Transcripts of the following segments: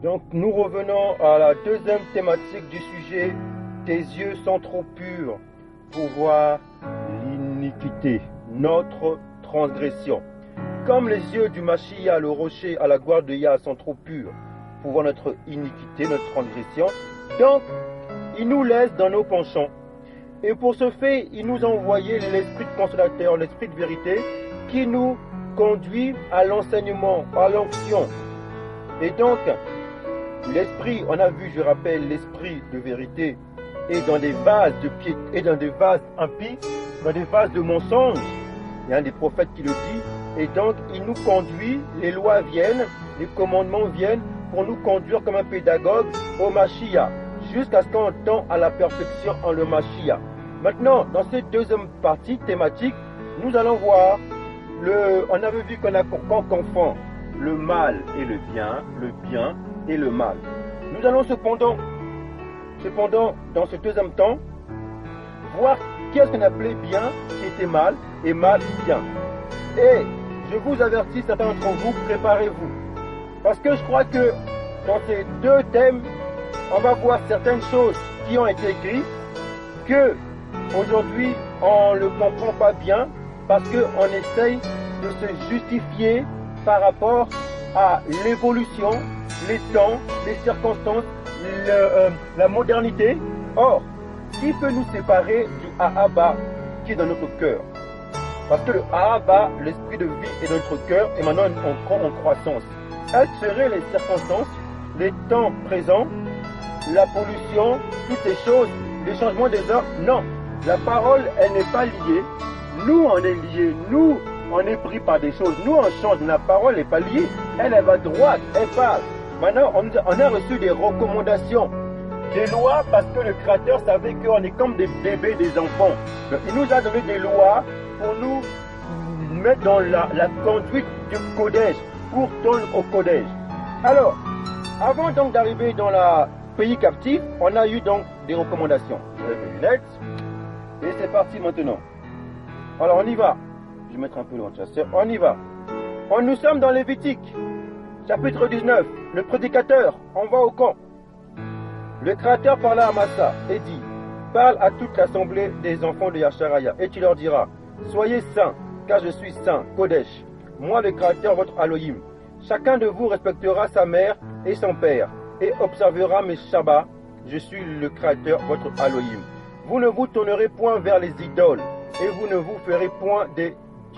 Donc nous revenons à la deuxième thématique du sujet. Tes yeux sont trop purs pour voir l'iniquité, notre transgression. Comme les yeux du Mashiach, le rocher à la gloire de Yah, sont trop purs pour voir notre iniquité, notre transgression, donc il nous laisse dans nos penchants. Et pour ce fait, il nous a envoyé l'esprit de consolateur, l'esprit de vérité, qui nous conduit à l'enseignement, à l'onction. Et donc, l'esprit, on a vu, je rappelle, l'esprit de vérité est dans des vases de pied, et dans des vases impies, dans des vases de mensonges. Il y a un des prophètes qui le dit. Et donc, il nous conduit, les lois viennent, les commandements viennent pour nous conduire comme un pédagogue au Mashiach, jusqu'à ce qu'on tend à la perfection en le Mashiach. Maintenant, dans cette deuxième partie thématique, nous allons voir, on avait vu qu'on confond le mal et le bien et le mal. Nous allons cependant, dans ce deuxième temps, voir qu'est-ce qu'on appelait bien qui était mal et mal bien. Et je vous avertis, certains d'entre vous, préparez-vous. Parce que je crois que dans ces deux thèmes, on va voir certaines choses qui ont été écrites que aujourd'hui on ne le comprend pas bien parce qu'on essaye de se justifier par rapport à l'évolution, les temps, les circonstances, la modernité. Or, qui peut nous séparer du Ahaba qui est dans notre cœur? Parce que le Ahaba, l'esprit de vie, est dans notre cœur et maintenant on prend en croissance. Quelles seraient les circonstances, les temps présents, la pollution, toutes ces choses, les changements des heures? Non, la parole, elle n'est pas liée. Nous, on est liés. Nous, on est pris par des choses. Nous, on change. La parole n'est pas liée. Elle va droite. Elle parle. Maintenant, on a reçu des recommandations, des lois, parce que le Créateur savait qu'on est comme des bébés, des enfants. Donc, il nous a donné des lois pour nous mettre dans la conduite du Kodesh, pour tendre au Kodesh. Alors, avant donc d'arriver dans le pays captif, on a eu donc des recommandations. Je lève les lunettes. Et c'est parti maintenant. Alors on y va. Je vais mettre un peu le chasseur. On y va. Nous sommes dans Lévitique, chapitre 19. Le prédicateur, on va au camp. Le Créateur parla à Massa et dit: parle à toute l'assemblée des enfants de Yasharaya, et tu leur diras: soyez saints, car je suis saint, Kodesh, moi le Créateur, votre Elohim. Chacun de vous respectera sa mère et son père, et observera mes Shabbats. Je suis le Créateur, votre Elohim. Vous ne vous tournerez point vers les idoles, et vous ne vous ferez point des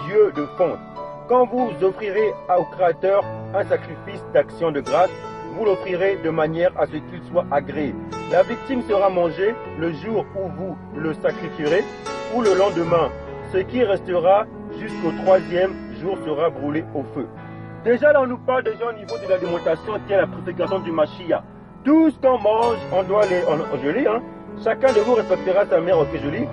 dieux de fonte. Quand vous offrirez au Créateur un sacrifice d'action de grâce, vous l'offrirez de manière à ce qu'il soit agréé. La victime sera mangée le jour où vous le sacrifierez, ou le lendemain. Ce qui restera jusqu'au troisième jour sera brûlé au feu. Déjà là, on nous parle déjà au niveau de l'alimentation qui est la préfiguration du Mashiach. Tout ce qu'on mange, on doit les... je lis, hein. Chacun de vous respectera sa mère, ok, je lis.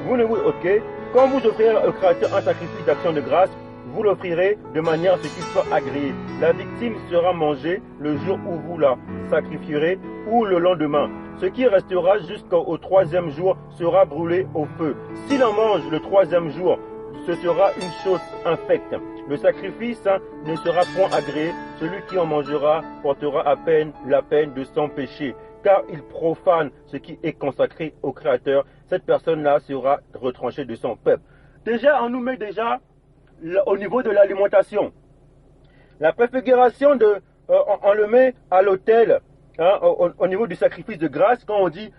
Vous ne vous... Ok. Quand vous offrirez au Créateur un sacrifice d'action de grâce, vous l'offrirez de manière à ce qu'il soit agréé. La victime sera mangée le jour où vous la sacrifierez ou le lendemain. Ce qui restera jusqu'au troisième jour sera brûlé au feu. S'il en mange le troisième jour, ce sera une chose infecte. Le sacrifice ne sera point agréé. Celui qui en mangera portera à peine la peine de son péché, car il profane ce qui est consacré au Créateur. Cette personne-là sera retranchée de son peuple. Déjà, on nous met déjà au niveau de l'alimentation. La préfiguration, on le met à l'autel, hein, au niveau du sacrifice de grâce. Quand on dit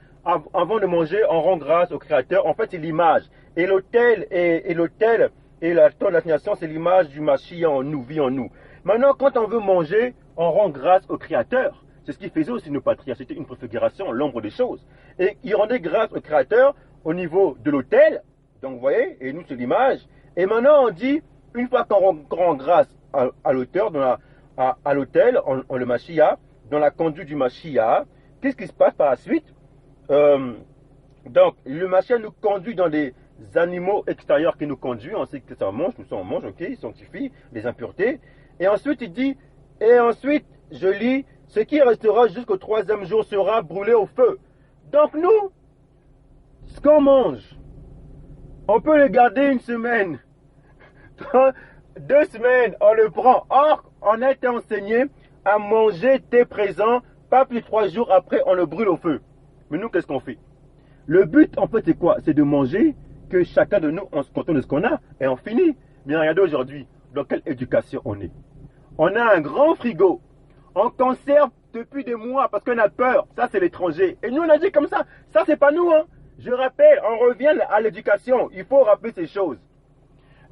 avant de manger, on rend grâce au Créateur, en fait c'est l'image. Et l'autel et la temps d'assignation, c'est l'image du Mashiach en nous, vit en nous. Maintenant, quand on veut manger, on rend grâce au Créateur. C'est ce qu'ils faisaient aussi nos patriarches, c'était une préfiguration, l'ombre des choses. Et ils rendaient grâce au Créateur au niveau de l'autel. Donc vous voyez, et nous c'est l'image. Et maintenant on dit, une fois qu'on rend grâce à l'auteur, à l'autel, en le Mashiach, dans la conduite du Mashiach, qu'est-ce qui se passe par la suite? Donc le Mashiach nous conduit dans des animaux extérieurs qui nous conduisent, on sait que ça mange, tout ça on mange, ok, il sanctifie les impuretés. Et ensuite il dit, et ensuite je lis, ce qui restera jusqu'au troisième jour sera brûlé au feu. Donc nous, ce qu'on mange, on peut le garder une semaine, 2 semaines, on le prend. Or, on a été enseigné à manger tes présents, pas plus de 3 jours après, on le brûle au feu. Mais nous, qu'est-ce qu'on fait? Le but, en fait, c'est quoi? C'est de manger, que chacun de nous, on se contente de ce qu'on a, et on finit. Mais regardez aujourd'hui, dans quelle éducation on est. On a un grand frigo. On conserve depuis des mois parce qu'on a peur. Ça, c'est l'étranger. Et nous, on agit comme ça. Ça, c'est pas nous, hein. Je rappelle, on revient à l'éducation. Il faut rappeler ces choses.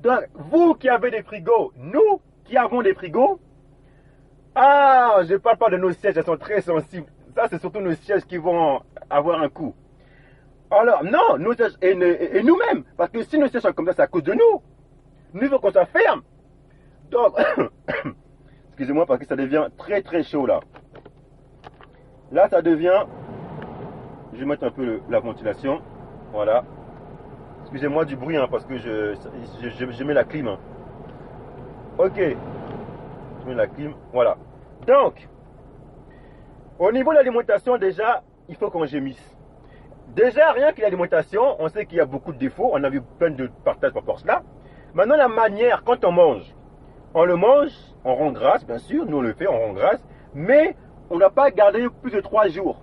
Donc, vous qui avez des frigos, nous qui avons des frigos, ah, je ne parle pas de nos sièges, elles sont très sensibles. Ça, c'est surtout nos sièges qui vont avoir un coup. Alors, non, nos sièges, et nous-mêmes, parce que si nos sièges sont comme ça, c'est à cause de nous. Nous, il faut qu'on s'enferme. Donc, excusez-moi parce que ça devient très très chaud là. Là, ça devient... Je vais mettre un peu la ventilation. Voilà. Excusez-moi du bruit, hein, parce que je mets la clim. Hein. Ok. Je mets la clim. Voilà. Donc, au niveau de l'alimentation, déjà, il faut qu'on gémisse. Déjà, rien que l'alimentation, on sait qu'il y a beaucoup de défauts. On a vu plein de partages par rapport à cela. Maintenant, la manière, quand on mange, on le mange, on rend grâce, bien sûr. Nous, on le fait, on rend grâce. Mais on n'a pas gardé plus de 3 jours.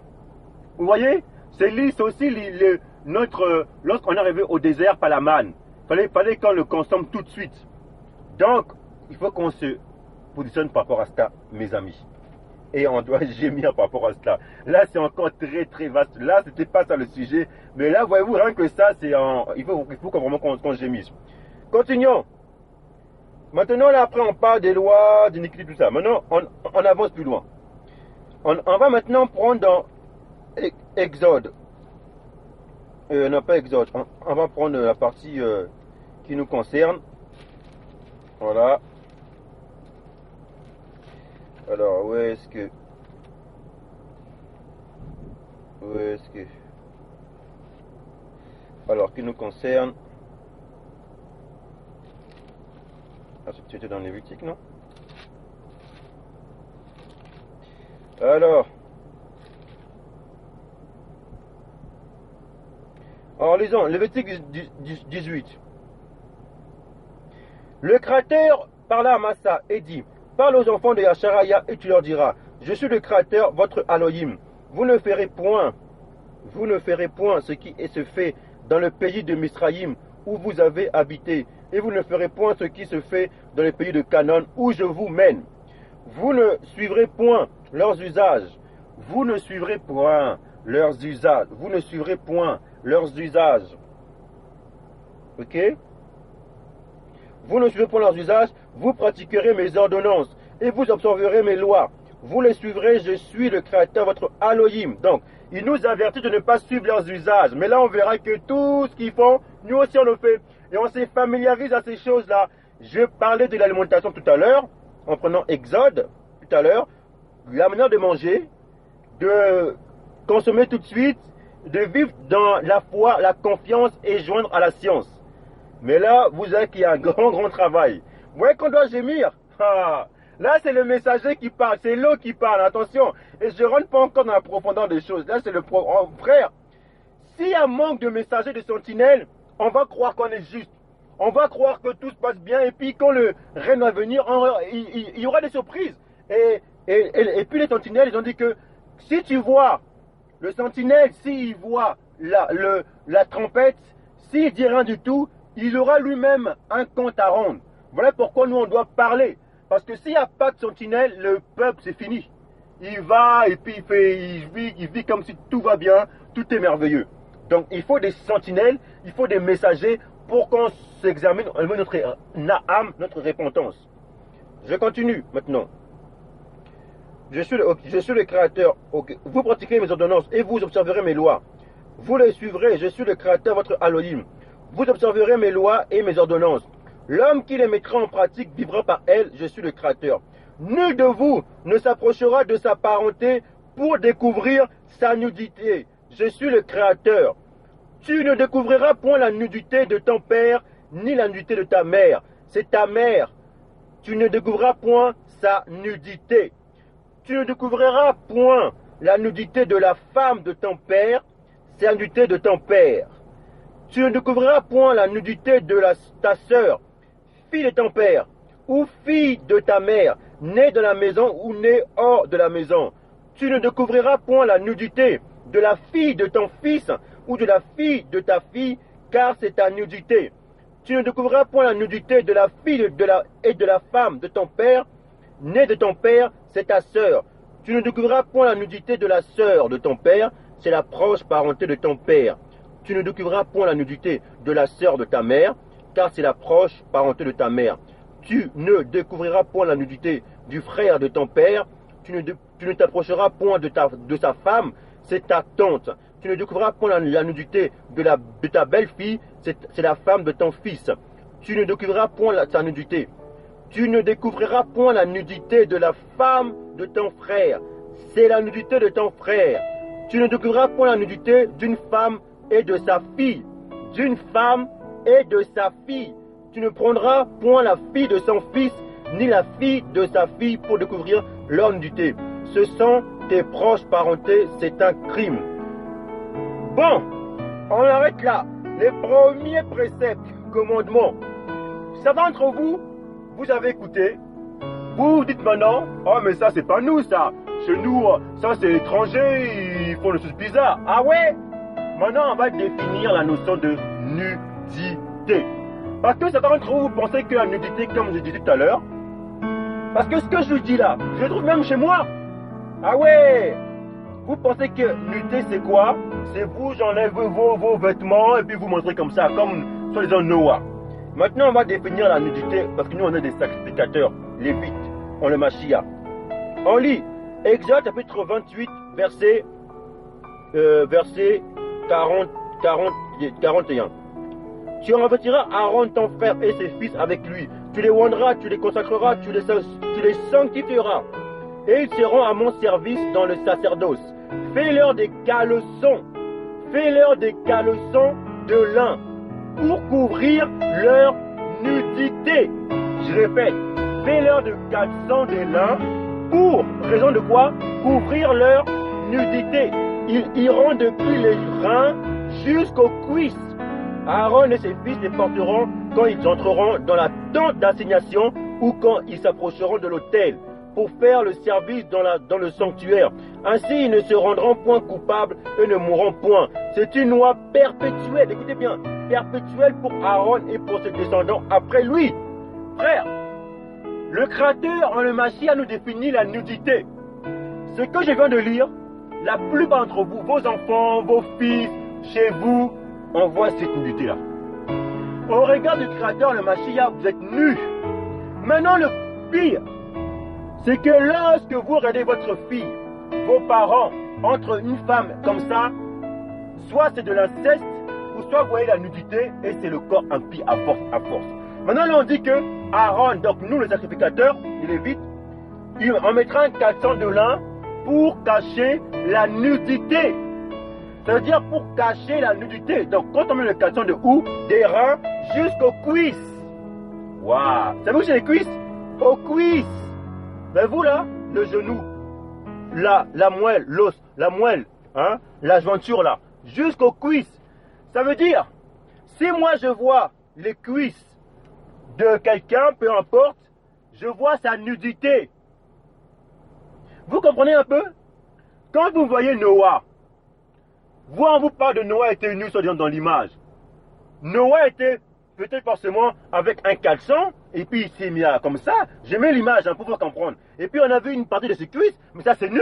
Vous voyez? C'est aussi lorsqu'on est arrivé au désert par la manne. Fallait qu'on le consomme tout de suite. Donc, il faut qu'on se positionne par rapport à ça, mes amis. Et on doit gémir par rapport à cela. Là, c'est encore très très vaste. Là, c'était pas ça le sujet. Mais là, voyez-vous, rien que ça, il faut vraiment qu'on gémisse. Continuons. Maintenant, là, après, on parle des lois, d'iniquité, tout ça. Maintenant, on avance plus loin. On va maintenant prendre dans Exode. Non, pas Exode. On va prendre la partie qui nous concerne. Voilà. Alors, où est-ce que... Alors, qui nous concerne... Ah, c'était dans Lévitique, non? Alors, lisons, Lévitique 18. Le Créateur parla à Massa et dit, parle aux enfants de Yasharaya et tu leur diras, je suis le Créateur, votre Elohim. Vous ne ferez point ce qui se fait dans le pays de Misraïm où vous avez habité, et vous ne ferez point ce qui se fait dans le pays de Canaan où je vous mène. Vous ne suivrez point leurs usages. Vous ne suivrez point leurs usages. Vous ne suivrez point leurs usages. Ok? Vous ne suivrez point leurs usages. Vous pratiquerez mes ordonnances et vous observerez mes lois. Vous les suivrez, je suis le Créateur, votre Elohim. Donc, il nous avertit de ne pas suivre leurs usages. Mais là, on verra que tout ce qu'ils font, nous aussi on le fait. Et on se familiarise à ces choses-là. Je parlais de l'alimentation tout à l'heure, en prenant Exode tout à l'heure. La manière de manger, de consommer tout de suite, de vivre dans la foi, la confiance et joindre à la science. Mais là, vous savez qu'il y a un grand travail. Vous voyez qu'on doit gémir. Là, c'est le messager qui parle, c'est l'eau qui parle, attention. Et je ne rentre pas encore dans la profondeur des choses. Là, c'est frère, s'il y a un manque de messagers, de sentinelles, on va croire qu'on est juste. On va croire que tout se passe bien. Et puis, quand le règne va venir, il y aura des surprises. Et puis, les sentinelles, ils ont dit que si tu vois le sentinelle, s'il voit la trompette, s'il dit rien du tout, il aura lui-même un compte à rendre. Voilà pourquoi nous, on doit parler. Parce que s'il n'y a pas de sentinelle, le peuple, c'est fini. Il va et puis il vit comme si tout va bien, tout est merveilleux. Donc, il faut des sentinelles, il faut des messagers pour qu'on s'examine notre âme, notre repentance. Je continue maintenant. Je suis le Créateur. Okay. Vous pratiquerez mes ordonnances et vous observerez mes lois. Vous les suivrez. Je suis le Créateur, votre Elohim. Vous observerez mes lois et mes ordonnances. L'homme qui les mettra en pratique vivra par elles. Je suis le Créateur. Nul de vous ne s'approchera de sa parenté pour découvrir sa nudité. Je suis le Créateur. Tu ne découvriras point la nudité de ton père, ni la nudité de ta mère. C'est ta mère. Tu ne découvriras point sa nudité. Tu ne découvriras point la nudité de la femme de ton père, c'est la nudité de ton père. Tu ne découvriras point la nudité de ta sœur, fille de ton père, ou fille de ta mère, né dans la maison ou né hors de la maison. Tu ne découvriras point la nudité de la fille de ton fils ou de la fille de ta fille, car c'est ta nudité. Tu ne découvriras point la nudité de la fille et de la femme de ton père, née de ton père, c'est ta sœur. Tu ne découvriras point la nudité de la sœur de ton père, c'est la proche parenté de ton père. Tu ne découvriras point la nudité de la sœur de ta mère, car c'est la proche parenté de ta mère. Tu ne découvriras point la nudité du frère de ton père, tu ne t'approcheras point de sa femme, c'est ta tante. Tu ne découvriras point la nudité de ta belle-fille, c'est la femme de ton fils. Tu ne découvriras point sa nudité. Tu ne découvriras point la nudité de la femme de ton frère, c'est la nudité de ton frère. Tu ne découvriras point la nudité d'une femme et de sa fille, d'une femme et de sa fille. Tu ne prendras point la fille de son fils, ni la fille de sa fille pour découvrir leur nudité. Ce sont tes proches parentés, c'est un crime. Bon, on arrête là. Les premiers préceptes, commandements. Certains d'entre vous, vous avez écouté. Vous dites maintenant, oh mais ça c'est pas nous ça. Chez nous, ça c'est étranger, ils font des choses bizarres. Ah ouais? Maintenant on va définir la notion de nudité. Parce que certains d'entre vous pensez que la nudité, comme je disais tout à l'heure, parce que ce que je vous dis là, je le trouve même chez moi. Ah ouais? Vous pensez que nudité c'est quoi? C'est vous, j'enlève vos vêtements et puis vous montrez comme ça, comme soi-disant Noah. Maintenant on va définir la nudité parce que nous on est des sacrificateurs, Lévites, on le Machia. On lit Exode chapitre 28, verset 41. Tu revêtiras Aaron ton frère et ses fils avec lui. Tu les oindras, tu les consacreras, tu les sanctifieras. Et ils seront à mon service dans le sacerdoce. Fais-leur des caleçons. Fais-leur des caleçons de lin pour couvrir leur nudité. Je répète, fais-leur des caleçons de lin pour, raison de quoi? Couvrir leur nudité. Ils iront depuis les reins jusqu'aux cuisses. Aaron et ses fils les porteront quand ils entreront dans la tente d'assignation ou quand ils s'approcheront de l'autel pour faire le service dans le sanctuaire. Ainsi, ils ne se rendront point coupables et ne mourront point. C'est une loi perpétuelle, écoutez bien, perpétuelle pour Aaron et pour ses descendants après lui. Frère, le Créateur en le Machia nous définit la nudité. Ce que je viens de lire, la plupart d'entre vous, vos enfants, vos fils, chez vous, on voit cette nudité-là. Au regard du Créateur, le Machia, vous êtes nus. Maintenant, le pire, c'est que lorsque vous regardez votre fille, vos parents, entre une femme comme ça, soit c'est de l'inceste, ou soit vous voyez la nudité, et c'est le corps impie à force. Maintenant, là, on dit que Aaron, donc nous les sacrificateurs, les Lévites, on mettra un caleçon de lin pour cacher la nudité. Ça veut dire pour cacher la nudité. Donc quand on met le caleçon de où? Des reins jusqu'aux cuisses. Waouh! Savez-vous que c'est les cuisses? Aux cuisses. Mais vous là, le genou, la moelle, l'os, la moelle, hein, la jointure là, jusqu'aux cuisses. Ça veut dire, si moi je vois les cuisses de quelqu'un, peu importe, je vois sa nudité. Vous comprenez un peu? Quand vous voyez Noah, on vous parle de Noah était nu, soit dans l'image. Noah était peut-être forcément avec un caleçon, et puis il s'est mis à, comme ça. J'ai mis l'image pour vous comprendre. Et puis on a vu une partie de ses cuisses, mais ça c'est nu.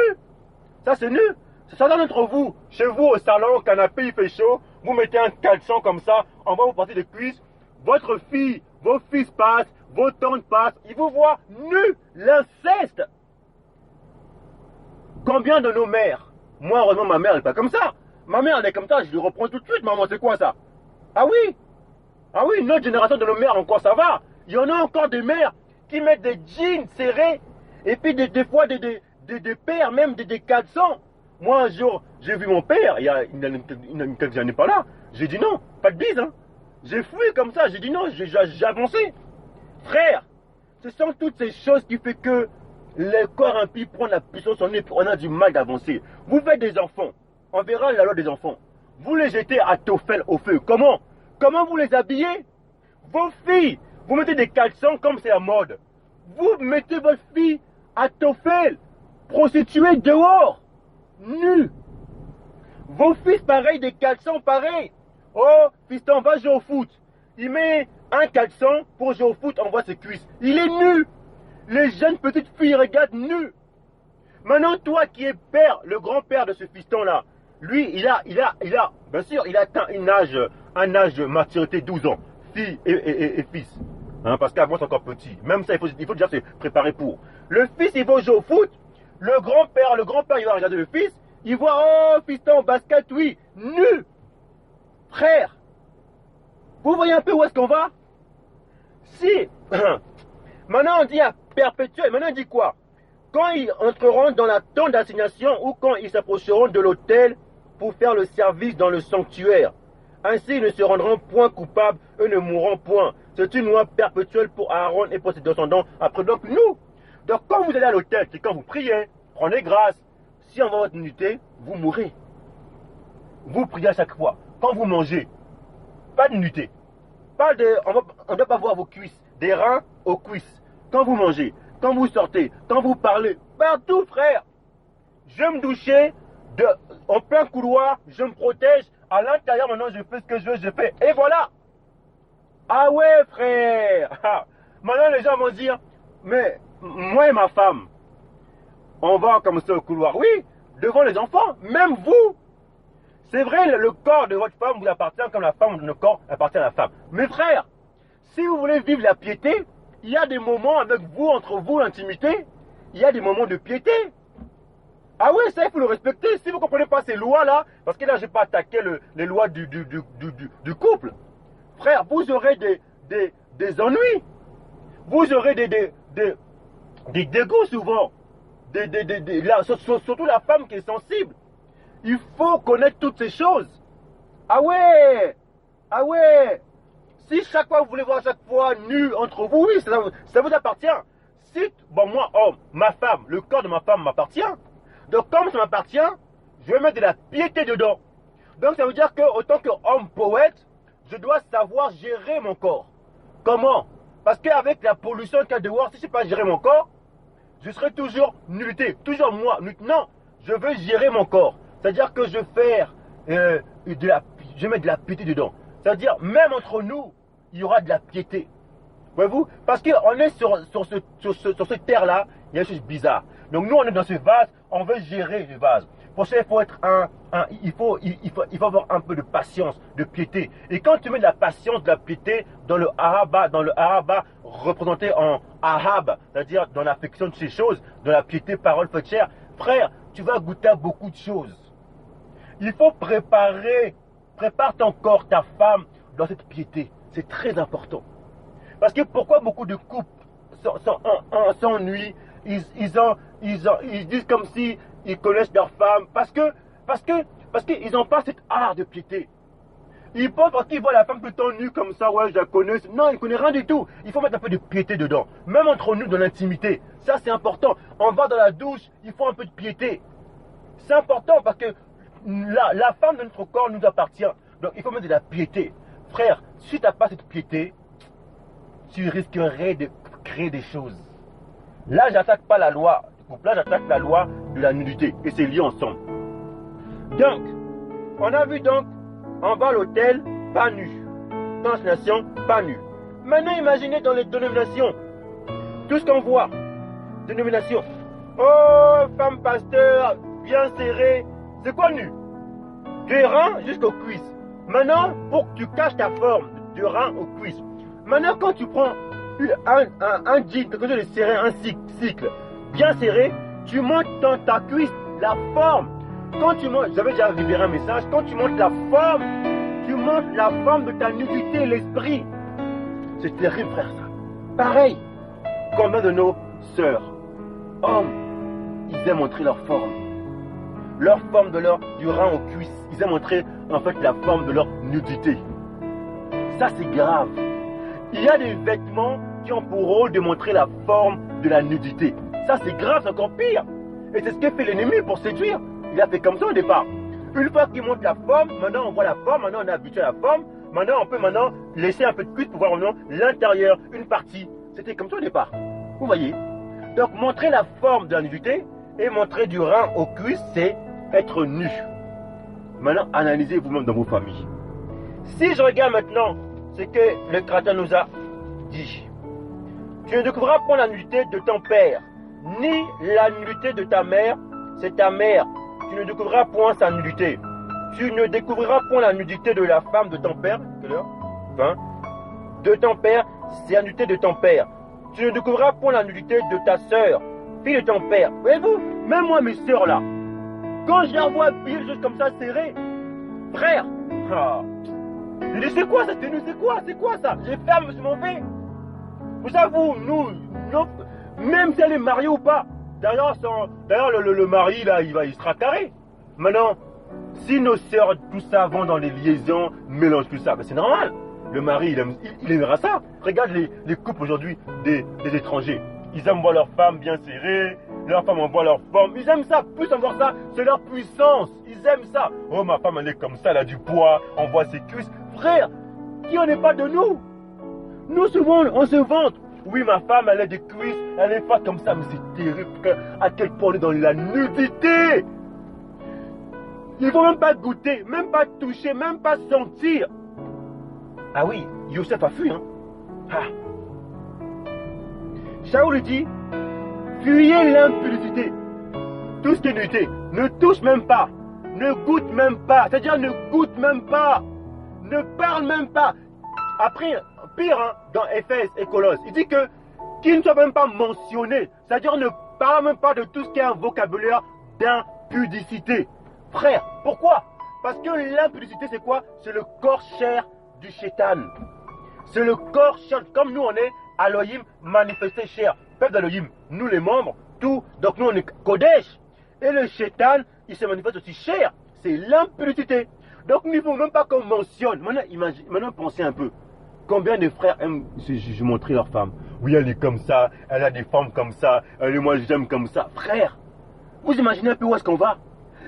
Ça c'est nu. C'est certains d'entre vous, chez vous au salon, au canapé, il fait chaud, vous mettez un caleçon comme ça, on voit vos parties de cuisses, votre fille, vos fils passent, vos tantes passent, ils vous voient nus, l'inceste. Combien de nos mères? Moi, heureusement, ma mère elle n'est pas comme ça. Ma mère, elle est comme ça, je lui reprends tout de suite, maman, c'est quoi ça? Ah oui? Ah oui, notre génération de nos mères, encore ça va. Il y en a encore des mères qui mettent des jeans serrés, et puis des fois des pères, même des caleçons. Moi, un jour, j'ai vu mon père, il y a quelques années pas là, j'ai dit non, pas de bise, hein. J'ai fui comme ça, j'ai dit non, j'ai avancé. Frère, ce sont toutes ces choses qui font que le corps impie prend la puissance en nous, on a du mal d'avancer. Vous faites des enfants, on verra la loi des enfants. Vous les jetez à Tophel au feu. Comment? Comment vous les habillez? Vos filles, vous mettez des caleçons comme c'est la mode. Vous mettez votre fille à Tophel, prostituée dehors, nue. Vos fils, pareil, des caleçons, pareil. Oh, fiston, va jouer au foot. Il met un caleçon pour jouer au foot, on voit ses cuisses. Il est nu. Les jeunes petites filles regardent nues. Maintenant, toi qui es père, le grand-père de ce fiston-là, lui, il a, bien sûr, il a atteint un âge de maturité, 12 ans, fille et fils. Hein, parce qu'avant, c'est encore petit. Même ça, il faut déjà se préparer pour. Le fils, il va jouer au foot. Le grand-père, il va regarder le fils. Il voit, oh, fiston, basket, oui, nu. Frère, vous voyez un peu où est-ce qu'on va? Si, maintenant on dit à perpétuel, maintenant on dit quoi? Quand ils entreront dans la tente d'assignation ou quand ils s'approcheront de l'autel pour faire le service dans le sanctuaire. Ainsi, ils ne se rendront point coupables, eux ne mourront point. C'est une loi perpétuelle pour Aaron et pour ses descendants. Après, donc, nous. Donc, quand vous allez à l'autel, c'est quand vous priez, prenez grâce. Si on va votre unité, vous mourrez. Vous priez à chaque fois. Quand vous mangez, pas d'unité. On ne doit pas voir vos cuisses. Des reins aux cuisses. Quand vous mangez, quand vous sortez, quand vous parlez, partout, frère. Je me douchais en plein couloir, je me protège. À l'intérieur, maintenant, je fais ce que je fais. Et voilà. Ah ouais, frère. Maintenant, les gens vont dire, mais moi et ma femme, on va comme ça au couloir. Oui, devant les enfants, même vous. C'est vrai, le corps de votre femme vous appartient comme la femme de notre corps appartient à la femme. Mes frères, si vous voulez vivre la piété, il y a des moments avec vous, entre vous, l'intimité, il y a des moments de piété. Ah oui, ça, il faut le respecter. Si vous ne comprenez pas ces lois-là, parce que là, je n'ai pas attaqué les lois du couple. Frère, vous aurez des ennuis. Vous aurez des dégoûts souvent. Surtout la femme qui est sensible. Il faut connaître toutes ces choses. Ah ouais. Ah ouais. Si chaque fois vous voulez voir chaque fois nu entre vous, oui, ça vous appartient. Si, bon, moi, homme, ma femme, le corps de ma femme m'appartient. Donc, comme ça m'appartient, je vais mettre de la piété dedans. Donc, ça veut dire que, autant qu'homme poète, je dois savoir gérer mon corps. Comment? Parce qu'avec la pollution qu'il y a dehors, si je ne sais pas gérer mon corps, je serai toujours nudité. Toujours moi. Non, je veux gérer mon corps. C'est-à-dire que je vais mettre de la piété dedans. C'est-à-dire, même entre nous, il y aura de la piété. Voyez-vous? Parce qu'on est sur cette terre-là, il y a des choses bizarres. Donc nous, on est dans ce vase, on veut gérer le vase. Pour ça, il faut être il faut avoir un peu de patience, de piété. Et quand tu mets de la patience, de la piété dans le Ahaba représenté en Ahab, c'est-à-dire dans l'affection de ces choses, dans la piété, parole, faite chair, frère, tu vas goûter à beaucoup de choses. Il faut prépare ton corps, ta femme, dans cette piété. C'est très important. Parce que pourquoi beaucoup de couples s'ennuient, ils disent comme si ils connaissent leur femme, parce qu'ils n'ont pas cet art de piété. Ils pensent parce qu'ils voient la femme tout le temps nue comme ça, ouais, je la connais. Non, ils ne connaissent rien du tout. Il faut mettre un peu de piété dedans. Même entre nous, dans l'intimité. Ça, c'est important. On va dans la douche, il faut un peu de piété. C'est important parce que la femme de notre corps nous appartient. Donc, il faut mettre de la piété. Frère, si tu n'as pas cette piété, tu risquerais de créer des choses. Là, j'attaque pas la loi du couple, là, j'attaque la loi de la nudité. Et c'est lié ensemble. Donc, on a vu donc, on va à l'hôtel, pas nu. Dans la nation, pas nu. Maintenant, imaginez dans les dénominations, tout ce qu'on voit, dénominations. Oh, femme pasteur, bien serrée. C'est quoi nu? Du rein jusqu'aux cuisses. Maintenant, pour que tu caches ta forme, du rein aux cuisses. Maintenant, quand tu prends un jean, quelque chose de serré, un cycle bien serré, tu montes dans ta cuisse la forme. Quand tu montes, j'avais déjà libéré un message, quand tu montes la forme, tu montes la forme de ta nudité, l'esprit. C'est terrible, frère, ça. Pareil, combien de nos sœurs, hommes, ils aiment montrer leur forme. Leur forme du rein aux cuisses. Ils aiment montrer, en fait, la forme de leur nudité. Ça, c'est grave. Il y a des vêtements qui ont pour rôle de montrer la forme de la nudité. Ça, c'est grave, c'est encore pire. Et c'est ce que fait l'ennemi pour séduire. Il a fait comme ça au départ. Une fois qu'il montre la forme, maintenant on voit la forme, maintenant on est habitué à la forme. Maintenant, on peut laisser un peu de cuisse pour voir l'intérieur, une partie. C'était comme ça au départ. Vous voyez? Donc montrer la forme de la nudité et montrer du rein aux cuisses, c'est être nu. Maintenant, analysez vous-même dans vos familles. Si je regarde maintenant ce que le Créateur nous a dit, tu ne découvriras point la nudité de ton père, ni la nudité de ta mère, c'est ta mère. Tu ne découvriras point sa nudité. Tu ne découvriras point la nudité de la femme de ton père. Quelle heure? 20. De ton père, c'est la nudité de ton père. Tu ne découvriras point la nudité de ta sœur, fille de ton père. Voyez-vous, même moi, mes sœurs là, quand je les vois habillées juste comme ça, serrées, frère, je dis c'est quoi ça tenue, c'est quoi ça? J'ai ferme, je m'en vais. Vous savez, nous, même si elle est mariée ou pas, d'ailleurs le mari là, il sera carré. Maintenant, si nos sœurs, tout ça, vont dans les liaisons, mélangent tout ça, ben c'est normal. Le mari, il aimera ça. Regarde les couples aujourd'hui des étrangers. Ils aiment voir leur femme bien serrée, leur femme envoie leur forme. Ils aiment ça, plus on voit ça, c'est leur puissance. Ils aiment ça. Oh, ma femme, elle est comme ça, elle a du poids, on voit ses cuisses. Frère, qui en est pas de nous? Nous, souvent, on se vante. Oui, ma femme, elle a des cuisses, elle est forte comme ça, mais c'est terrible. À quel point on est dans la nudité. Il ne faut même pas goûter, même pas toucher, même pas sentir. Ah oui, Youssef a fui, hein. Ah. Shaoul dit, fuyez l'impudicité. Tout ce qui est nudité, ne touche même pas, ne goûte même pas, c'est-à-dire ne goûte même pas, ne parle même pas. Après, pire, hein, dans Éphèse et Colosse, il dit que qu'il ne soit même pas mentionné, c'est-à-dire ne parle même pas de tout ce qui est un vocabulaire d'impudicité. Frère, pourquoi? Parce que l'impudicité, c'est quoi? C'est le corps chair du Shaitan. C'est le corps chair, comme nous on est Elohim manifesté chair. Peuple d'Elohim, nous les membres, tout, donc nous on est Kodesh. Et le Shaitan, il se manifeste aussi chair. C'est l'impudicité. Donc nous ne faut même pas qu'on mentionne. Maintenant pensez un peu. Combien de frères aiment je montrer leur femme? Oui, elle est comme ça, elle a des formes comme ça, elle et moi j'aime comme ça. Frère, vous imaginez un peu où est-ce qu'on va?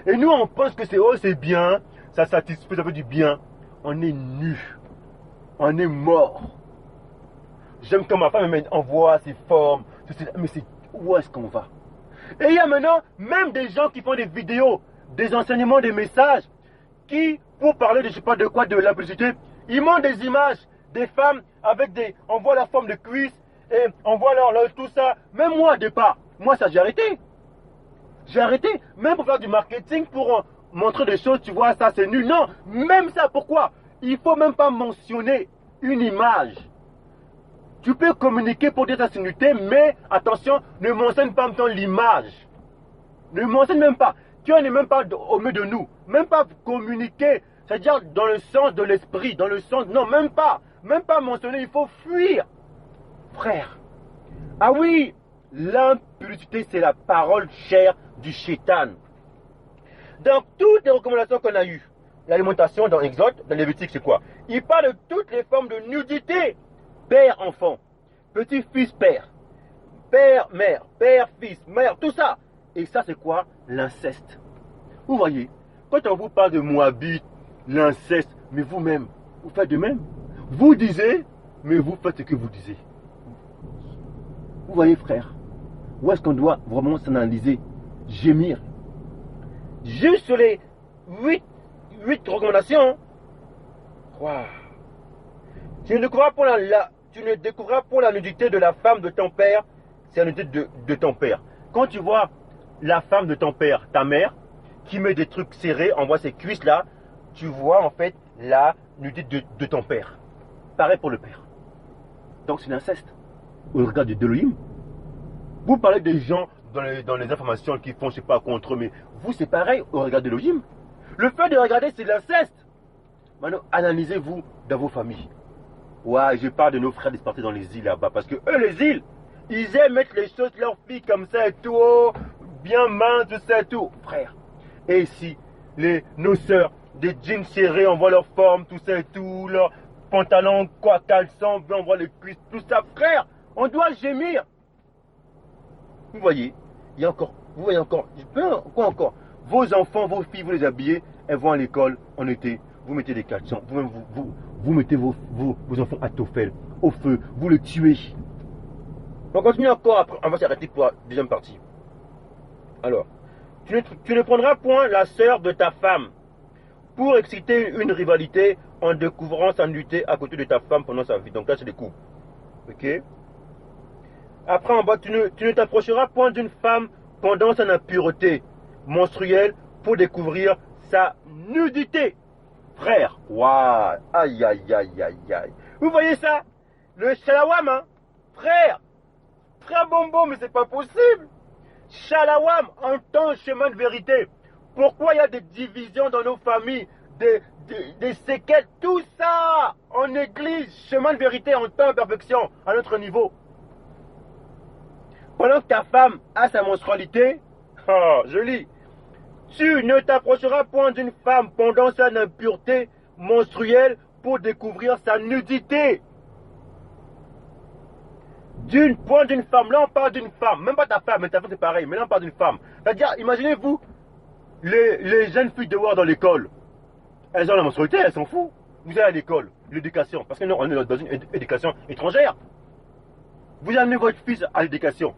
Et nous on pense que c'est bien, ça satisfait, ça fait du bien. On est nus. On est mort. J'aime que ma femme envoie ses formes. Mais où est-ce qu'on va? Et il y a maintenant même des gens qui font des vidéos, des enseignements, des messages, qui, pour parler de je sais pas de quoi, de l'impudicité, ils montrent des images des femmes avec on voit la forme de cuisse, et on voit leur tout ça. Même moi, au départ, moi ça j'ai arrêté. J'ai arrêté. Même pour faire du marketing, pour montrer des choses, tu vois, ça c'est nul. Non, même ça, pourquoi? Il ne faut même pas mentionner une image. Tu peux communiquer pour dire ta nudité, mais attention, ne mentionne pas en même temps l'image. Ne mentionne même pas. Tu n'en es même pas au milieu de nous. Même pas communiquer, c'est-à-dire dans le sens de l'esprit, dans le sens... Non, même pas. Même pas mentionner, il faut fuir. Frère. Ah oui, l'impudicité, c'est la parole chère du Shaitan. Dans toutes les recommandations qu'on a eues, l'alimentation dans Exode, dans Lévitique, c'est quoi? Il parle de toutes les formes de nudité. Père, enfant, petit-fils, père, père, mère, père, fils, mère, tout ça. Et ça, c'est quoi? L'inceste. Vous voyez, quand on vous parle de Moabite, l'inceste, mais vous-même, vous faites de même. Vous disiez, mais vous faites ce que vous disiez. Vous voyez, frère, où est-ce qu'on doit vraiment s'analyser, gémir? Juste sur les 8 recommandations. Wow. Tu ne découvriras pour la nudité de la femme de ton père, c'est la nudité de ton père. Quand tu vois la femme de ton père, ta mère, qui met des trucs serrés, on voit ses cuisses là, tu vois en fait la nudité de ton père. Pareil pour le père. Donc c'est l'inceste. Au regard de Elohim, vous parlez des gens dans les informations qui font, je sais pas, contre eux, mais vous c'est pareil au regard de Elohim. Le fait de regarder, c'est l'inceste. Maintenant, analysez-vous dans vos familles. Ouais, je parle de nos frères dispartis dans les îles là-bas, parce que eux, les îles, ils aiment mettre les choses, leurs filles comme ça et tout, bien minces, tout ça et tout. Frère, et ici, nos sœurs, des jeans serrés, on voit leur forme, tout ça et tout, leurs pantalons, quoi, caleçons, on voit les cuisses, tout ça. Frère, on doit gémir. Vous voyez, il y a encore, vous voyez encore, quoi encore? Vos enfants, vos filles, vous les habillez, elles vont à l'école en été, vous mettez des caleçons, vous mettez vos enfants à Tophel, au feu, vous les tuez. On continue encore après. On va s'arrêter pour la deuxième partie. Alors, tu ne prendras point la sœur de ta femme pour exciter une rivalité en découvrant sa nudité à côté de ta femme pendant sa vie. Donc là, c'est des coups. Ok? Après, en bas, tu ne t'approcheras point d'une femme pendant son impureté menstruelle pour découvrir sa nudité. Frère, waouh, aïe, aïe, aïe, aïe, aïe. Vous voyez ça? Le shalawam, hein? Frère, frère Bombo, mais c'est pas possible. Shalawam entend chemin de vérité. Pourquoi il y a des divisions dans nos familles, des séquelles, tout ça en église, chemin de vérité en temps de perfection à notre niveau. Pendant que ta femme a sa menstrualité, oh, je lis, tu ne t'approcheras point d'une femme pendant sa impureté menstruelle pour découvrir sa nudité. Point d'une femme, là on parle d'une femme, même pas ta femme, mais ta femme c'est pareil, mais là on parle d'une femme. C'est-à-dire, imaginez-vous, les jeunes filles dehors dans l'école, elles ont la menstrualité, elles s'en foutent. Vous allez à l'école, l'éducation, parce que nous on est dans une éducation étrangère. Vous amenez votre fils à l'éducation,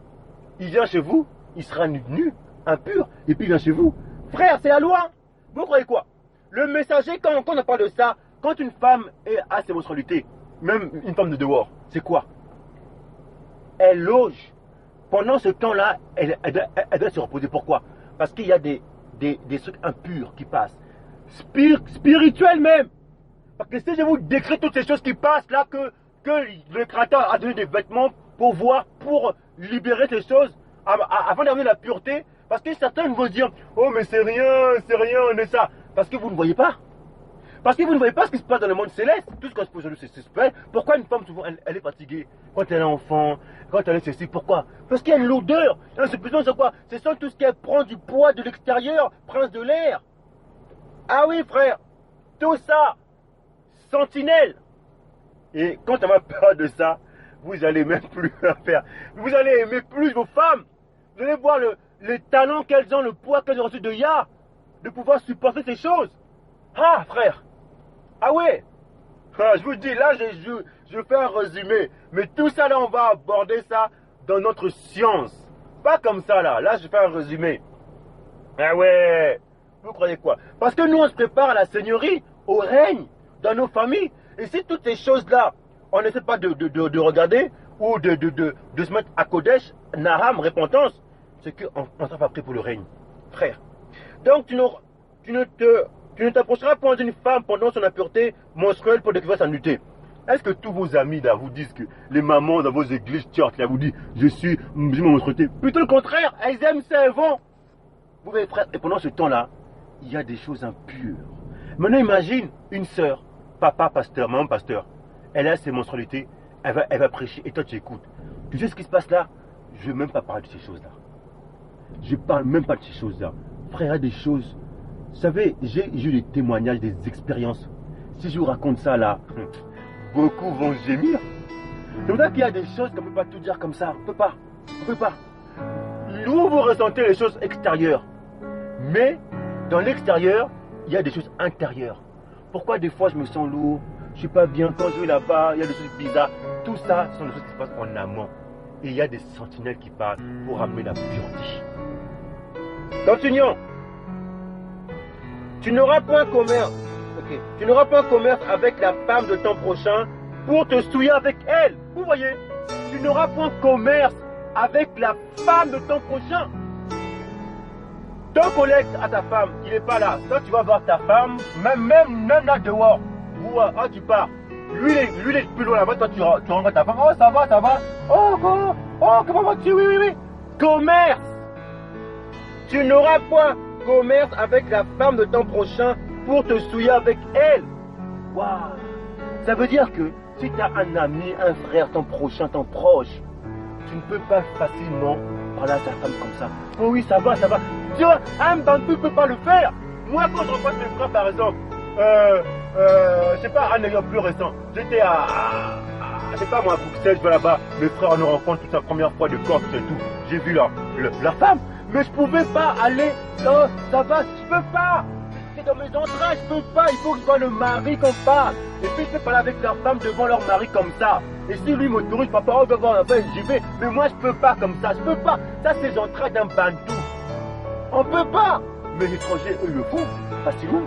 il vient chez vous, il sera nu, impur, et puis il vient chez vous. Frère, c'est la loi. Vous croyez quoi? Le messager, quand on parle de ça, quand une femme a ses menstrualités, même une femme de dehors, c'est quoi? Elle loge. Pendant ce temps-là, elle doit se reposer. Pourquoi? Parce qu'il y a des trucs impurs qui passent. Spirituels même. Parce que si je vous décris toutes ces choses qui passent là, que le Créateur a donné des vêtements pour voir, pour libérer ces choses, afin d'amener la pureté. Parce que certains vont dire, oh mais c'est rien, on est ça. Parce que vous ne voyez pas. Parce que vous ne voyez pas ce qui se passe dans le monde céleste. Tout ce qu'on se pose aujourd'hui, c'est suspect. Pourquoi une femme, souvent, elle est fatiguée quand elle est enfant, quand elle est ceci? Pourquoi? Parce qu'il y a une lourdeur. C'est plutôt c'est quoi? Ce sont tout ce qui prend du poids de l'extérieur, prend de l'air. Ah oui, frère. Tout ça, sentinelle. Et quand on va peur de ça, vous allez même plus faire. Vous allez aimer plus vos femmes. Vous allez voir les talents qu'elles ont, le poids qu'elles ont reçu de Yah, de pouvoir supporter ces choses. Ah, frère. Ah ouais. Ah, je vous dis, là, je fais un résumé. Mais tout ça, là, on va aborder ça dans notre science. Pas comme ça, là. Là, je fais un résumé. Ah ouais. Vous croyez quoi? Parce que nous, on se prépare à la seigneurie, au règne, dans nos familles. Et si toutes ces choses-là, on n'essaie pas de regarder ou de se mettre à Kodesh, Naham, repentance, c'est qu'on ne sera pas prêt pour le règne. Frère. Donc, tu ne t'approcheras point d'une femme pendant son impureté menstruelle pour découvrir sa nudité. Est-ce que tous vos amis là vous disent que les mamans dans vos églises church là vous disent je suis menstruée? Plutôt le contraire, elles aiment ça, elles vont. Vous voyez frère, et pendant ce temps-là, il y a des choses impures. Maintenant imagine une sœur, papa pasteur, maman pasteur, elle a ses menstrualités, elle va prêcher et toi tu écoutes. Tu sais ce qui se passe là? Je ne veux même pas parler de ces choses-là. Je ne parle même pas de ces choses-là. Frère, il y a des choses. Vous savez, j'ai eu des témoignages, des expériences. Si je vous raconte ça là, beaucoup vont gémir. C'est pour ça qu'il y a des choses qu'on ne peut pas tout dire comme ça. On ne peut pas. On ne peut pas. Vous ressentez les choses extérieures. Mais dans l'extérieur, il y a des choses intérieures. Pourquoi des fois je me sens lourd, je ne suis pas bien, quand je vais là-bas, il y a des choses bizarres. Tout ça, ce sont des choses qui se passent en amont. Et il y a des sentinelles qui parlent pour amener la pureté. Continuons. Tu n'auras point commerce. Okay. Tu n'auras point commerce avec la femme de ton prochain pour te souiller avec elle. Vous voyez, tu n'auras point commerce avec la femme de ton prochain. Ton collègue à ta femme, il n'est pas là. Toi, tu vas voir ta femme, même là dehors. Tu pars. Lui, il est plus loin là-bas. Toi, tu rencontres ta femme. Oh, ça va. Oh, comment vas-tu? Oui. Commerce. Tu n'auras point commerce avec la femme de ton prochain pour te souiller avec elle. Waouh. Ça veut dire que si tu as un ami, un frère, ton prochain, ton proche, tu ne peux pas facilement parler à ta femme comme ça. Oh oui, ça va. Tu vois, un bantu ne peut pas le faire. Moi, quand je rencontre mes frères, par exemple, je sais pas, un exemple plus récent, j'étais je sais pas moi, à Bruxelles, je vais là-bas, mes frères nous rencontrent toute la première fois de Corse et tout. J'ai vu la femme, mais je pouvais pas aller, ça va, je peux pas. C'est dans mes entrailles, je peux pas, il faut que je vois le mari qu'on parle. Et puis je peux parler avec leur femme devant leur mari comme ça. Et si lui m'autorise, papa, on va voir, enfin, j'y vais. Mais moi, je peux pas comme ça, je peux pas. Ça, c'est j'entraîne d'un bantou. On peut pas. Mais les étrangers, eux, le font facilement.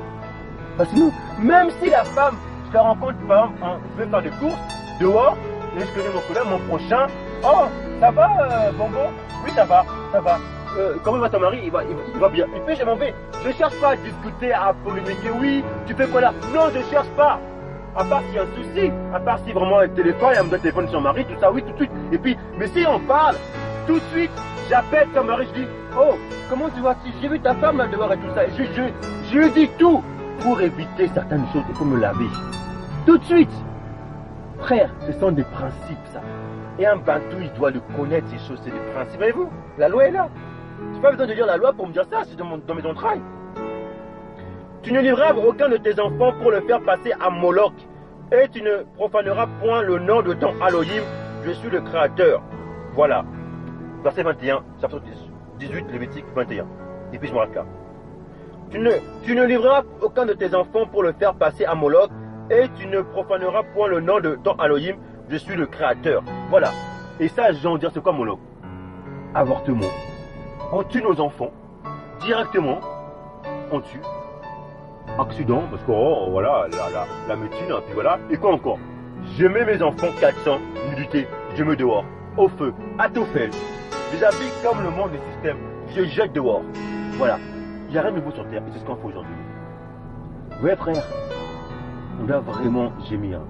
Facilement. Même si la femme, je la rencontre, par exemple, je vais faire des courses, dehors, et je connais mon collègue, mon prochain. Oh, ça va, bonbon? Oui, ça va, ça va. Comment va ton mari? Il va bien. Et puis je m'en vais. Je cherche pas à discuter, à polémiquer. Oui, tu fais quoi là? Non, je cherche pas. À part s'il y a un souci, à part si vraiment un téléphone, elle me donne le téléphone de son mari, tout ça, oui, tout de suite. Et puis, mais si on parle, tout de suite, j'appelle son mari, je dis, oh, comment tu vas? J'ai vu ta femme là dehors et tout ça. Je lui dis tout pour éviter certaines choses et pour me laver. Tout de suite. Frère, ce sont des principes, ça. Et un bantou, il doit le connaître, ces choses, c'est des principes. Voyez-vous, la loi est là. Je n'ai pas besoin de lire la loi pour me dire ça, c'est dans mes entrailles. Tu ne livreras aucun de tes enfants pour le faire passer à Moloch. Et tu ne profaneras point le nom de ton Elohim. Je suis le Créateur. Voilà. Verset 21, chapitre 18, Lévitique 21. Et puis je m'arrête là. Tu ne livreras aucun de tes enfants pour le faire passer à Moloch. Et tu ne profaneras point le nom de ton Elohim. Je suis le Créateur. Voilà. Et ça, j'en dire, c'est quoi Moloch? Avortement. On tue nos enfants. Directement. On tue. Accident, parce que oh, voilà, la médecine, puis voilà. Et quoi encore? Je mets mes enfants 400, nudité, je mets dehors, au feu, à tout fait. Je les habille comme le monde des systèmes, je jette dehors. Voilà. Il n'y a rien de nouveau sur terre, et c'est ce qu'on fait aujourd'hui. Ouais, frère, on doit vraiment gémir.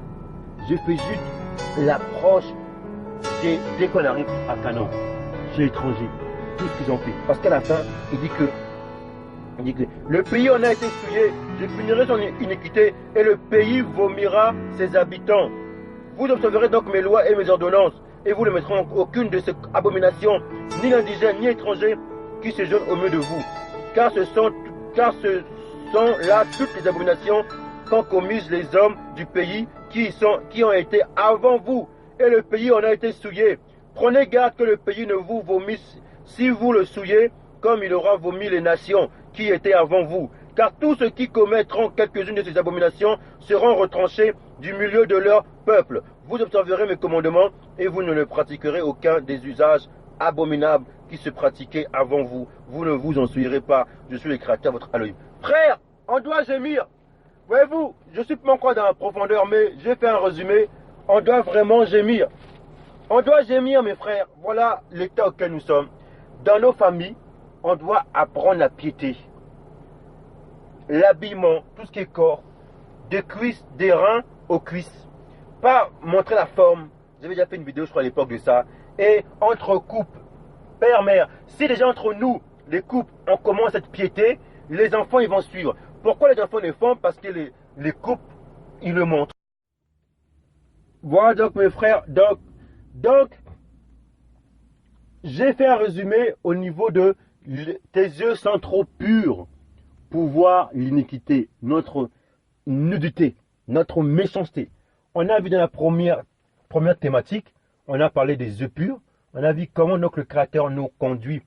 Je fais juste l'approche dès qu'on arrive à Canaan, chez l'étranger, tout ce qu'ils ont fait. Parce qu'à la fin, il dit que le pays en a été souillé, je punirai son iniquité et le pays vomira ses habitants. Vous observerez donc mes lois et mes ordonnances et vous ne mettrez en aucune de ces abominations, ni l'indigène ni étranger qui séjourne au milieu de vous. Car ce sont là toutes les abominations qu'ont commises les hommes du pays qui ont été avant vous. Et le pays en a été souillé. Prenez garde que le pays ne vous vomisse si vous le souillez, comme il aura vomi les nations qui étaient avant vous. Car tous ceux qui commettront quelques-unes de ces abominations seront retranchés du milieu de leur peuple. Vous observerez mes commandements et vous ne pratiquerez aucun des usages abominables qui se pratiquaient avant vous. Vous ne vous en souillerez pas. Je suis le Créateur, votre Elohim. Frère, on doit gémir. Voyez-vous, je suis pas encore dans la profondeur, mais j'ai fait un résumé. On doit vraiment gémir. On doit gémir, mes frères. Voilà l'état auquel nous sommes. Dans nos familles, on doit apprendre la piété, l'habillement, tout ce qui est corps, des cuisses, des reins aux cuisses. Pas montrer la forme. J'avais déjà fait une vidéo, je crois, à l'époque de ça. Et entre couples, père, mère, si déjà entre nous, les couples, on commence cette piété, les enfants, ils vont suivre. Pourquoi les enfants le font? Parce que les couples, ils le montrent. Voilà donc, mes frères, donc j'ai fait un résumé au niveau de tes yeux sont trop purs pour voir l'iniquité, notre nudité, notre méchanceté. On a vu dans la première thématique, on a parlé des yeux purs, on a vu comment donc le Créateur nous conduit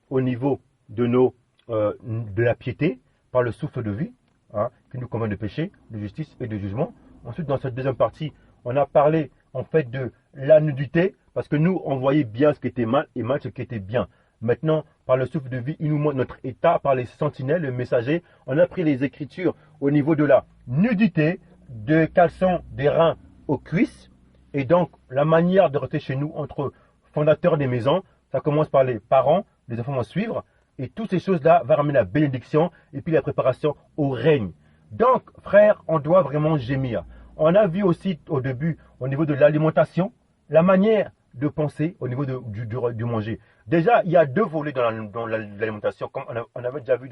au niveau de de la piété par le souffle de vie, hein, qui nous commande de péché, de justice et de jugement. Ensuite, dans cette deuxième partie, on a parlé en fait de la nudité, parce que nous, on voyait bien ce qui était mal et mal ce qui était bien. Maintenant, par le souffle de vie, il nous montre notre état, par les sentinelles, le messager. On a pris les Écritures au niveau de la nudité, de caleçon des reins aux cuisses. Et donc, la manière de rester chez nous entre fondateurs des maisons, ça commence par les parents, les enfants vont suivre. Et toutes ces choses-là vont ramener la bénédiction et puis la préparation au règne. Donc, frères, on doit vraiment gémir. On a vu aussi au début, au niveau de l'alimentation, la manière de penser au niveau du manger. Déjà, il y a deux volets dans l'alimentation, comme on avait déjà vu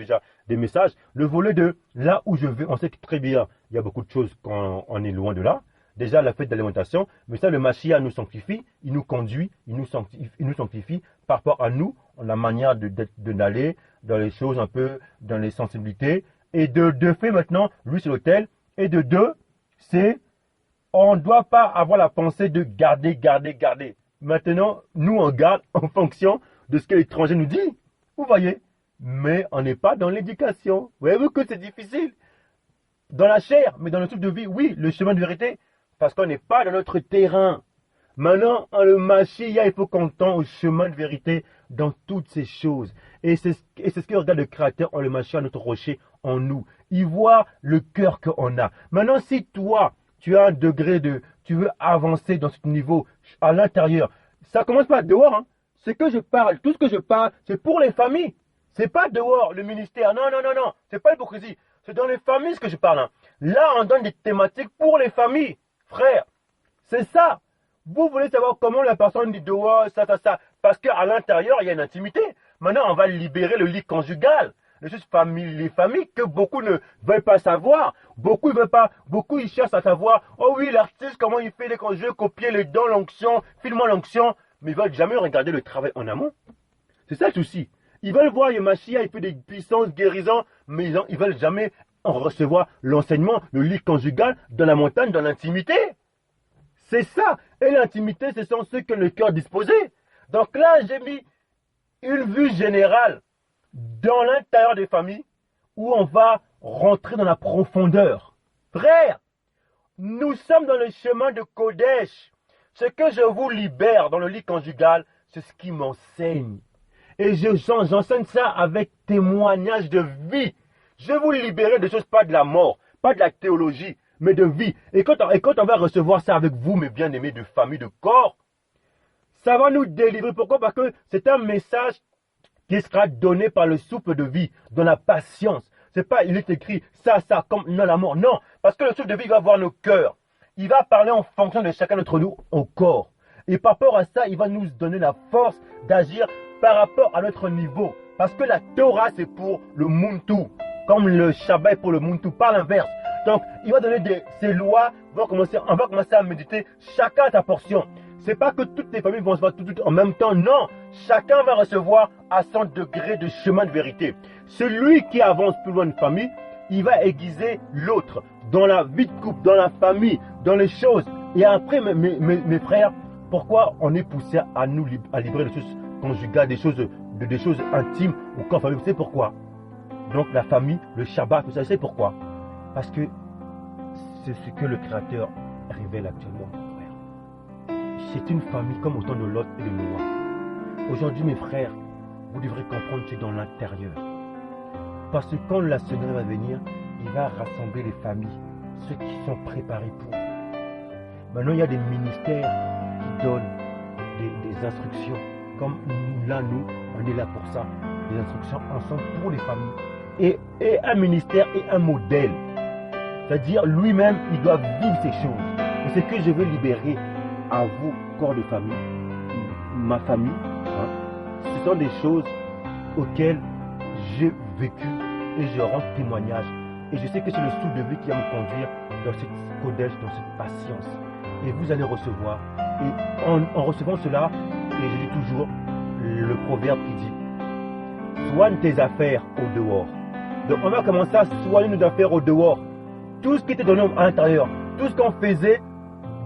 des messages. Le volet de là où je vais, on sait que très bien, il y a beaucoup de choses quand on est loin de là. Déjà, la fête d'alimentation, mais ça, le Mashiach nous sanctifie, il nous conduit, il nous sanctifie par rapport à nous, la manière d'aller dans les choses un peu, dans les sensibilités. Et de fait, maintenant, lui, c'est l'autel. Et de deux, c'est, on ne doit pas avoir la pensée de garder. Maintenant, nous, on garde en fonction de ce que l'étranger nous dit. Vous voyez? Mais on n'est pas dans l'éducation. Voyez-vous que c'est difficile? Dans la chair, mais dans le truc de vie, oui, le chemin de vérité. Parce qu'on n'est pas dans notre terrain. Maintenant, le Mashiach, il faut qu'on tend au chemin de vérité dans toutes ces choses. Et c'est ce que regarde le Créateur en le Mashiach, notre rocher, en nous. Il voit le cœur qu'on a. Maintenant, si toi, tu as un degré tu veux avancer dans ce niveau à l'intérieur, ça commence pas dehors. Hein. Ce que je parle, tout ce que je parle, c'est pour les familles. C'est pas dehors, le ministère. Non, non, non, non. C'est pas l'hypocrisie. C'est dans les familles ce que je parle. Hein. Là, on donne des thématiques pour les familles. Frère, c'est ça. Vous voulez savoir comment la personne dit dehors, ça. Parce qu'à l'intérieur, il y a une intimité. Maintenant, on va libérer le lit conjugal. Les familles que beaucoup ne veulent pas savoir. Beaucoup ne veulent pas. Beaucoup ils cherchent à savoir. Oh oui, l'artiste, comment il fait les conjeux, copier les dons, l'onction, filmer l'onction. Mais ils ne veulent jamais regarder le travail en amont. C'est ça le souci. Ils veulent voir Yemachia, il fait des puissances guérisants, mais ils ne veulent jamais en recevoir l'enseignement, le lit conjugal, dans la montagne, dans l'intimité. C'est ça. Et l'intimité, ce sont ceux que le cœur disposé. Donc là, j'ai mis une vue générale dans l'intérieur des familles où on va rentrer dans la profondeur. Frère, nous sommes dans le chemin de Kodesh. Ce que je vous libère dans le lit conjugal, c'est ce qui m'enseigne. Et j'enseigne ça avec témoignage de vie. Je vous libérer de choses, pas de la mort, pas de la théologie, mais de vie. Et quand on va recevoir ça avec vous, mes bien-aimés de famille, de corps, ça va nous délivrer. Pourquoi? Parce que c'est un message qui sera donné par le souffle de vie, dans la patience. C'est pas, il est écrit ça, comme non la mort. Non, parce que le souffle de vie va voir nos cœurs. Il va parler en fonction de chacun d'entre nous au corps. Et par rapport à ça, il va nous donner la force d'agir par rapport à notre niveau. Parce que la Torah, c'est pour le Muntu. Comme le Shabbat est pour le Muntu, par l'inverse. Donc, il va donner ces lois. On va commencer à méditer chacun sa portion. C'est pas que toutes les familles vont se voir tout en même temps. Non, chacun va recevoir à son degré de chemin de vérité. Celui qui avance plus loin de famille, il va aiguiser l'autre dans la vie de couple, dans la famille, dans les choses. Et après, mes frères, pourquoi on est poussé à libérer des choses conjugales, des choses intimes ou corps famille? C'est pourquoi. Donc la famille, le Shabbat, vous savez pourquoi? Parce que c'est ce que le Créateur révèle actuellement. C'est une famille comme autant de Lot et de Noah. Aujourd'hui, mes frères, vous devrez comprendre que c'est dans l'intérieur. Parce que quand la Seigneur va venir, il va rassembler les familles, ceux qui sont préparés pour. Maintenant, il y a des ministères qui donnent des instructions. Comme là, nous, on est là pour ça. Des instructions ensemble pour les familles. Et un ministère est un modèle. C'est-à-dire, lui-même, il doit vivre ces choses. Et c'est que je veux libérer à vous, corps de famille, ma famille, hein, ce sont des choses auxquelles j'ai vécu et je rends témoignage. Et je sais que c'est le souffle de vie qui va me conduire dans cette Kodesh, dans cette patience. Et vous allez recevoir. Et en recevant cela, et je dis toujours le proverbe qui dit: soigne tes affaires au dehors. Donc on va commencer à soigner nos affaires au dehors. Tout ce qui était donné à l'intérieur, tout ce qu'on faisait,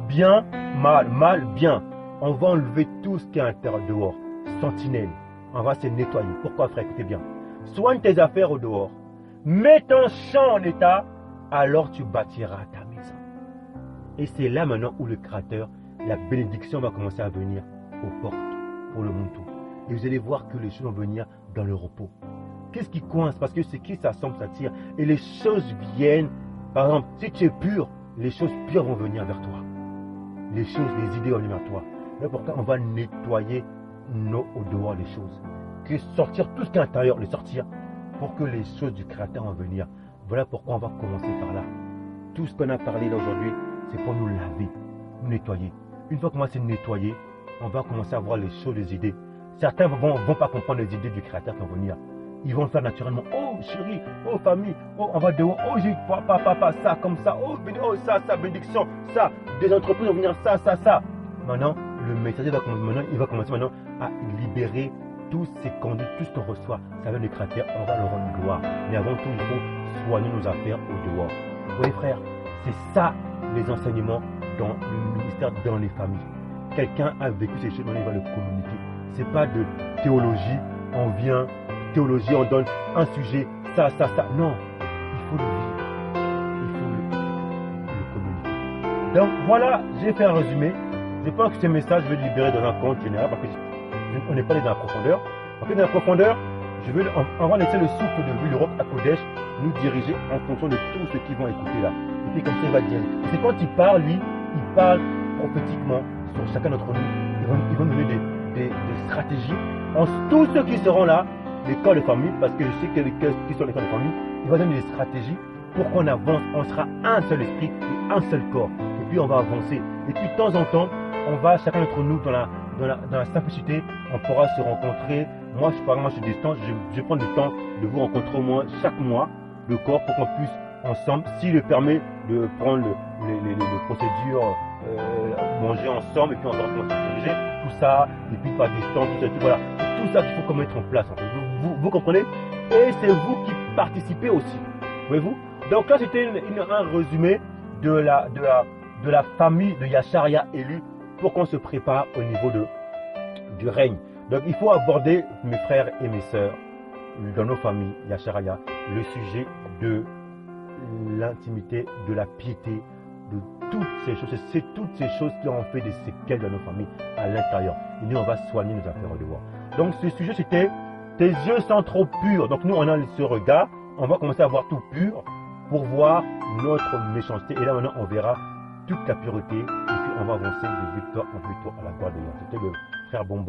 bien, mal, bien. On va enlever tout ce qui est à l'intérieur dehors. Sentinelle. On va se nettoyer. Pourquoi, frère? Écoutez bien. Soigne tes affaires au dehors. Mets ton champ en état, alors tu bâtiras ta maison. Et c'est là maintenant où le Créateur, la bénédiction va commencer à venir aux portes pour le monde tout. Et vous allez voir que les choses vont venir dans le repos. Qu'est-ce qui coince? Parce que ce qui s'assemble s'attire. Et les choses viennent. Par exemple, si tu es pur, les choses pures vont venir vers toi. Les choses, les idées vont venir vers toi. C'est pourquoi on va nettoyer au dehors les choses. Que sortir tout ce qui est à l'intérieur, les sortir pour que les choses du Créateur vont venir. Voilà pourquoi on va commencer par là. Tout ce qu'on a parlé là aujourd'hui, c'est pour nous laver, nous nettoyer. Une fois qu'on va se nettoyer, on va commencer à voir les choses, les idées. Certains ne vont pas comprendre les idées du Créateur qui vont venir. Ils vont le faire naturellement. Oh chérie, oh famille, oh on va dehors, oh j'ai papa, ça comme ça, oh ça, bénédiction, ça, des entreprises vont venir, ça. Maintenant, le messager va commencer maintenant à libérer tous ces conduits, tout ce qu'on reçoit. Ça vient du Créateur, on va leur rendre gloire. Mais avant tout, il faut soigner nos affaires au dehors. Oui frères, c'est ça les enseignements dans le ministère, dans les familles. Quelqu'un a vécu ces choses, il va le communiquer. C'est pas de théologie, on vient, théologie, on donne un sujet, ça. Non, il faut le vivre. Il faut le communiquer. Donc voilà, j'ai fait un résumé. Je pense que ce message veut libérer dans un compte général parce qu'on n'est pas allé dans la profondeur. Parce que dans la profondeur, on va laisser le souffle de vie, le roc à Kodesh, nous diriger en fonction de tous ceux qui vont écouter là. Et puis comme ça, il va dire. C'est quand il parle, lui, il parle prophétiquement sur chacun d'entre nous. Ils vont donner des stratégies. Tous ceux qui seront là, les corps de famille, parce que je sais que qui sont les corps de famille, il va donner des stratégies pour qu'on avance. On sera un seul esprit et un seul corps. Et puis on va avancer. Et puis de temps en temps, on va, chacun d'entre nous, dans la simplicité, on pourra se rencontrer. Moi, je suis distant, je prends du temps de vous rencontrer au moins chaque mois, le corps, pour qu'on puisse ensemble, s'il le permet, de prendre les procédures, manger ensemble, et puis on va commencer à diriger, tout ça, et puis par distance, tout ça, voilà. Tout ça qu'il faut qu'on mette en place. En fait. Vous comprenez? Et c'est vous qui participez aussi. Voyez-vous? Donc là, c'était un résumé de la famille de Yacharia élu pour qu'on se prépare au niveau du règne. Donc il faut aborder, mes frères et mes sœurs, dans nos familles, Yacharia, le sujet de l'intimité, de la piété, de toutes ces choses. C'est toutes ces choses qui ont fait des séquelles dans nos familles à l'intérieur. Et nous, on va soigner nos affaires au devoir. Donc ce sujet, c'était « Tes yeux sont trop purs ». Donc nous, on a ce regard, on va commencer à voir tout pur pour voir notre méchanceté. Et là, maintenant, on verra toute la pureté. Et puis, on va avancer de victoire en victoire à la gloire de Dieu. C'était le frère Bombo.